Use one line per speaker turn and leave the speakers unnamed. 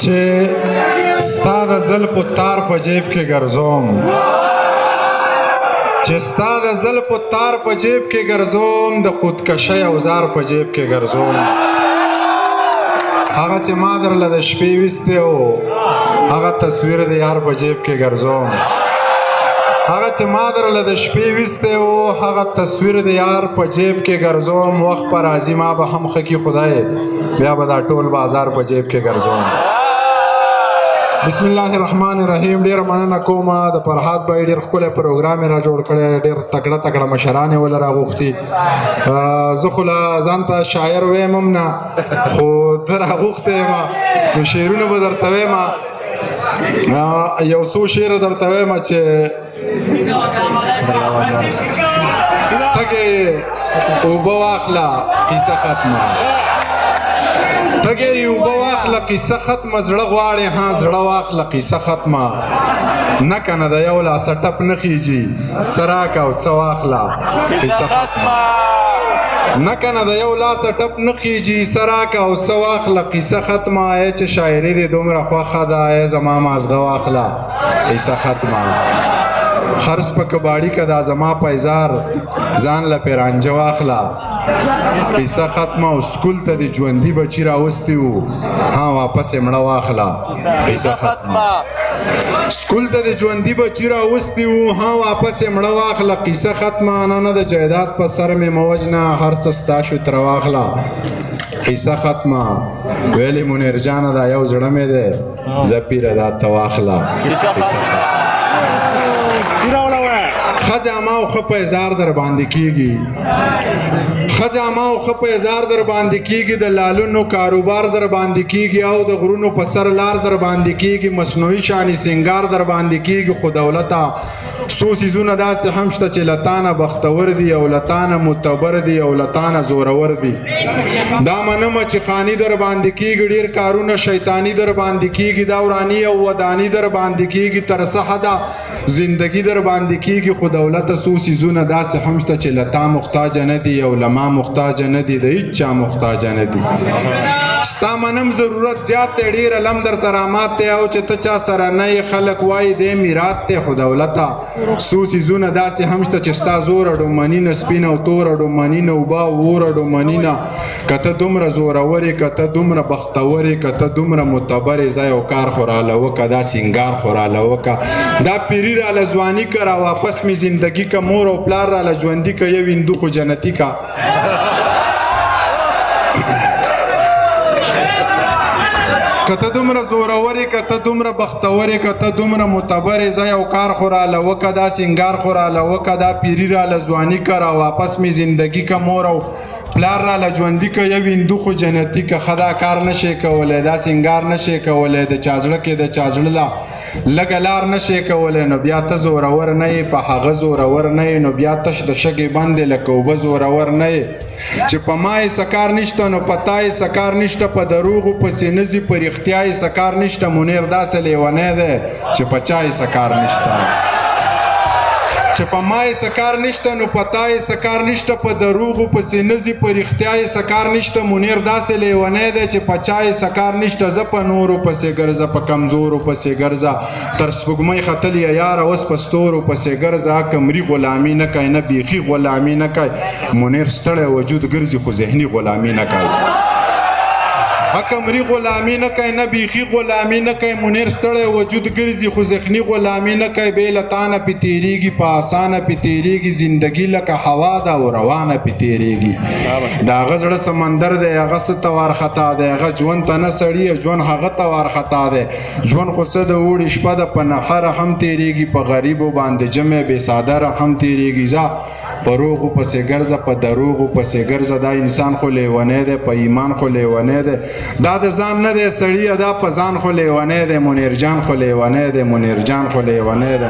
چې ستا د زلفو تار په جیب کې ګرځوم، چې ستا د زلفو تار په جیب کې ګرځوم، د خودکشۍ اوزار په جیب کې ګرځوم. هغه چې ما درله د شپې ویستی و هغه تصویر د یار په جیب کې ګرځوم. هغه چې ما درله د شپې ویستی و هغه تصویر د یار په جیب کې ګرځوم. وخت په راځي ما به هم ښه کي خدای، بیا به دا ټول بازار په جیب کې ګرځوم. بسم الله الرحمن الرحیم. ډیره مننه کوم د فرهاد بھائی، ډیر ښکلی پروګرام یې را جوړ کړی، ډیر تکړه تکړه مشران یې ول راغوښتي. زه خو له ځان ته شاعر ویم هم نه، خو ده راغوښتی یم نو شعرونه به درته ویم. یو څو شعره درته ویم چې تږې اوبه واخله قیصه ختمه، تږې اوبه واخله قیصه ختمه، زړه غواړې ها زړه واخله قیصه ختمه. نه کنه د یو لاسه ټپ نه خیجي، څه راکه او څه واخله قیصه ختمه. نه کنه د یو لاسه ټپ نه خیجي، څه راکه او څه واخله قیصه ختمه. ای چې شاعري دې دومره خوښه ده، ای زما مازغه واخله قیصه ختمه. خرس په کباړي که دا زما پیزار، ځان له پیرانجه واخله قیصه ختمه. او سکول ته د ژوندي بچي راوستي وو، ها واپس یې مړه واخله قیصه ختمه. سکول ته د ژوندي بچي راوستي وو، ها واپس یې مړه واخله قیصه ختمه. نه د جایداد په سر مې مه وژنه، هر څه ستا شو تره واخله قیصه ختمه. ویلې منیر جانه دا یو زړه مې دی، زه پیره دا ته واخله قیصه ختمه. ښه جامه او ښه پیزار در باندې کېږي، ښه جامه او ښه پیزار در باندې کېږي، د لالونو کاروبار در باندې کېږي، او د غرونو په سر لار در باندې کېږي، مصنوعي شانې سنگار در باندې کېږي. خو دولته څو څیزونه داسې هم شته چې لتانه بختور دي او لتانه معتبر دي او لتانه زورور دي. دا منمه چې خاني در باندې کېږي، ډېر کارونه شیطاني در باندې کېږي، دا وراني او وداني در باندې کېږي، تر څه حده زندگی در باندې کېږي. خو دولته څو څیزونه داسې هم شته چې له تا محتاجه نه دي او له ما محتاجه نه دي، د هېڅ چا محتاجه نه دي. ستا منم ضرورت زیات دی، ډېر علم درته رامات دی، او چې ته چا سره نه یې خلک وایي دی میرات دی. خو دولته څو څیزونه داسې هم شته چې ستا زور اډو مني نه، سپین او تور اډو مني نه، اوبه او اور اډو مني نه. که ته دومره زورور یې، که ته دومره بختور یې، که ته دومره معتبر یې، ځه یو کار خو راله وکړه، دا سینګار خو راله وکړه، دا پیري راله ځواني که را واپس مې زندګي که، مور او پلار راله ژوندي که، یو هندو خو جنتي که. که ته دومره زورور یې، که ته دومره بختور یې، که ته دومره معتبر یې، ځه یو کار خو راله وکړه، دا سینګار خو راله وکړه، دا پیري راله ځواني که، را واپس مې زندګي که، مور او پلار راله ژوندي که، یو هندو خو جنتي که. ښه دا کار نشې کولی، دا سینګار نشې کولی، د چا زړه کې د چا زړه له لږه لار نشې کولی، نو بیا ته زورور نه یې، په هغه زورور نه یې، نو بیا تش د شګې بند یې لکه اوبه زورور نه یې. چې په ما یې سکار نشته نو په تا یې سکار نشته، په دروغو پسې نه ځي په رښتیا یې سکار نشته. منیر داسې لیونی دی چې په چا یې سکار نشته، چې په ما یې سکار نشته نو په تا یې سکار نشته، په دروغو پسې نه ځي په رښتیا یې سکار نشته. منیر داسې لیونی دی چې په چا یې سکار نشته. زه په نورو پسې ګرځه، په کمزورو پسې ګرځه، تر سپوږمۍ ختلې یاره اوس په ستورو پسې ګرځه. کمري غلامي نه کوي، نه بیخي غلامي نه کوي. منیر ستړی وجود ګرځي خو ذهني غلامي نه کوي. کمري غلامي نه کوي، نه بیخي غلامي نه کوي. منیر ستړی وجود ګرځي خو ذهني غلامي نه کوي. بې له تانه پې تېرېږي، په اسانه پې تېرېږي، زندګي لکه هوا ده او روانه پې تېرېږي. د هغه زړه سمندر دی، هغه څه ته وارخطا دی، هغه ژوند ته نه سړي، ژوند هغه ته وارخطا دی. ژوند خو څه د اوړي شپه ده، په نخره هم تېرېږي، په غریبو باندې جمع بې سادره هم تېرېږي. ځه په روغو پسې ګرځه، په دروغو پسې ګرځه، دا انسان خو لیونی دی، په ایمان خو لیونی دی. دا د ځان نه دی سړیه، دا په ځان خو لیونی دی. منیر جان خو لیونی دی، منیر جان خو لیونی دی.